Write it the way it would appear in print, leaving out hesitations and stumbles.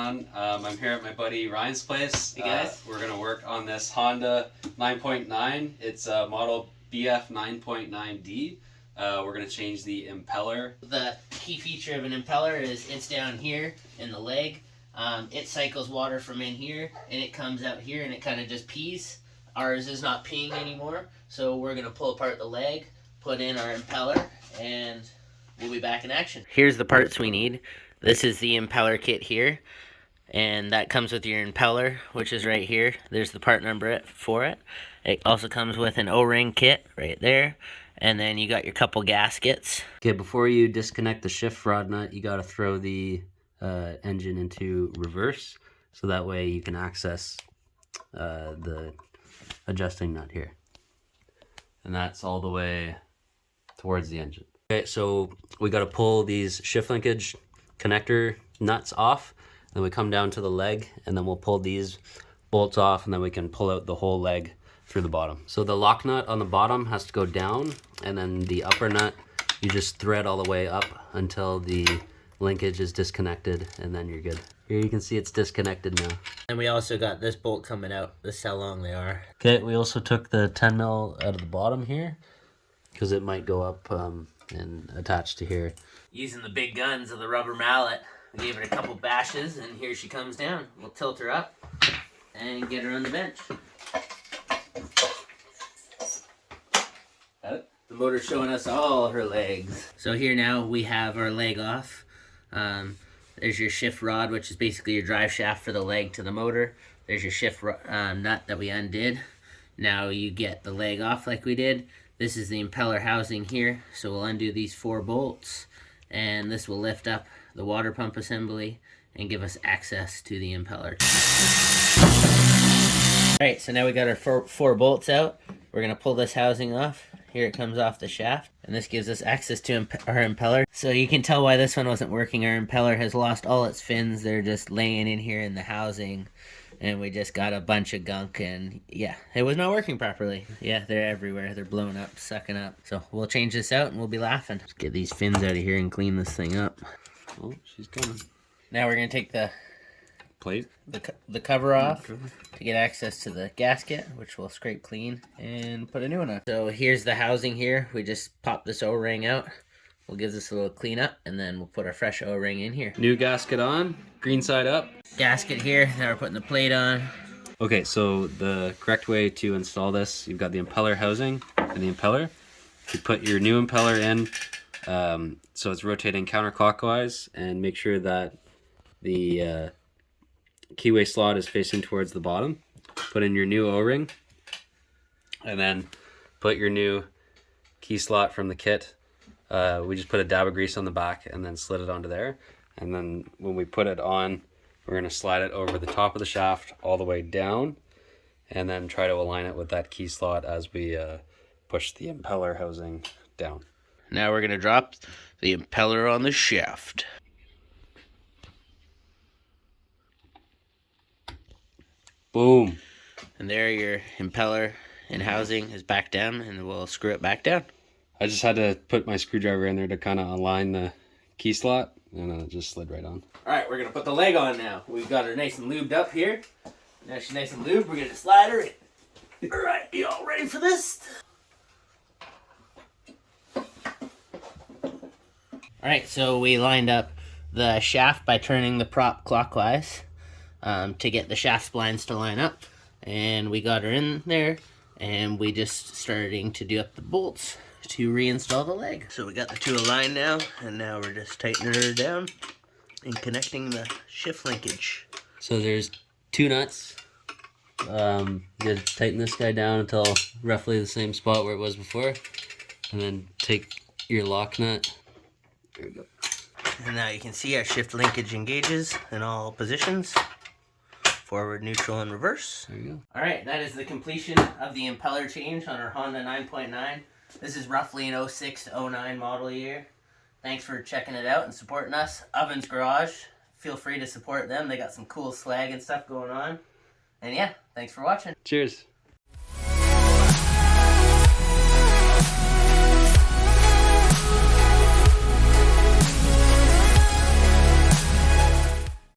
on? I'm here at my buddy Ryan's place. Hey guys. We're going to work on this Honda 9.9. It's model BF 9.9D. We're going to change the impeller. The key feature of an impeller is it's down here in the leg. It cycles water from in here and it comes out here and it kind of just pees. Ours is not peeing anymore, so we're going to pull apart the leg, put in our impeller, and we'll be back in action. Here's the parts we need. This is the impeller kit here, and that comes with your impeller, which is right here. There's the part number for it. It also comes with an O-ring kit right there, and then you got your couple gaskets. Okay, before you disconnect the shift rod nut, you got to throw the engine into reverse, so that way you can access the adjusting nut here. And that's all the way towards the engine. Okay, so we got to pull these shift linkage connector nuts off, then we come down to the leg, and then we'll pull these bolts off, and then we can pull out the whole leg through the bottom. So the lock nut on the bottom has to go down, and then the upper nut you just thread all the way up until the linkage is disconnected, and then you're good. Here you can see it's disconnected now. And we also got this bolt coming out. This is how long they are. Okay, we also took the 10 mil out of the bottom here because it might go up and attach to here. Using the big guns of the rubber mallet, we gave it a couple bashes, and here she comes down. We'll tilt her up and get her on the bench. Got it? The motor's showing us all her legs. So here now we have our leg off. There's your shift rod, which is basically your drive shaft for the leg to the motor. There's your shift nut that we undid. Now you get the leg off like we did. This is the impeller housing here. So we'll undo these 4 bolts, and this will lift up the water pump assembly and give us access to the impeller. Alright, so now we got our four bolts out. We're going to pull this housing off. Here it comes off the shaft, and this gives us access to our impeller. So you can tell why this one wasn't working. Our impeller has lost all its fins. They're just laying in here in the housing, and we just got a bunch of gunk, and yeah, it was not working properly. Yeah, they're everywhere. They're blowing up, sucking up. So we'll change this out, and we'll be laughing. Let's get these fins out of here and clean this thing up. Oh, she's coming. Now we're going to take the plate, the cover off to get access to the gasket, which we'll scrape clean and put a new one on. So here's the housing here. We just pop this O-ring out. We'll give this a little cleanup, and then we'll put our fresh O-ring in here. New gasket on, green side up. Gasket here. Now we're putting the plate on. Okay, so the correct way to install this, you've got the impeller housing and the impeller. You put your new impeller in, so it's rotating counterclockwise, and make sure that the keyway slot is facing towards the bottom. Put in your new O-ring, and then put your new key slot from the kit. We just put a dab of grease on the back and then slid it onto there. And then when we put it on, we're going to slide it over the top of the shaft all the way down, and then try to align it with that key slot as we push the impeller housing down. Now we're going to drop the impeller on the shaft. Boom. And there your impeller and housing is back down, and we'll screw it back down. I just had to put my screwdriver in there to kind of align the key slot, and then it just slid right on. Alright, we're going to put the leg on now. We've got her nice and lubed up here. Now she's nice and lubed, we're going to slide her in. Alright, you all ready for this? Alright, so we lined up the shaft by turning the prop clockwise to get the shaft splines to line up. And we got her in there, and we just starting to do up the bolts to reinstall the leg. So we got the two aligned now, and now we're just tightening her down and connecting the shift linkage. So there's 2 nuts. You gotta tighten this guy down until roughly the same spot where it was before, and then take your lock nut. There we go. And now you can see our shift linkage engages in all positions. Forward, neutral, and reverse. There you go. Alright, that is the completion of the impeller change on our Honda 9.9. This is roughly an 06 to 09 model year. Thanks for checking it out and supporting us. Ovens Garage, feel free to support them. They got some cool swag and stuff going on. And yeah, thanks for watching. Cheers.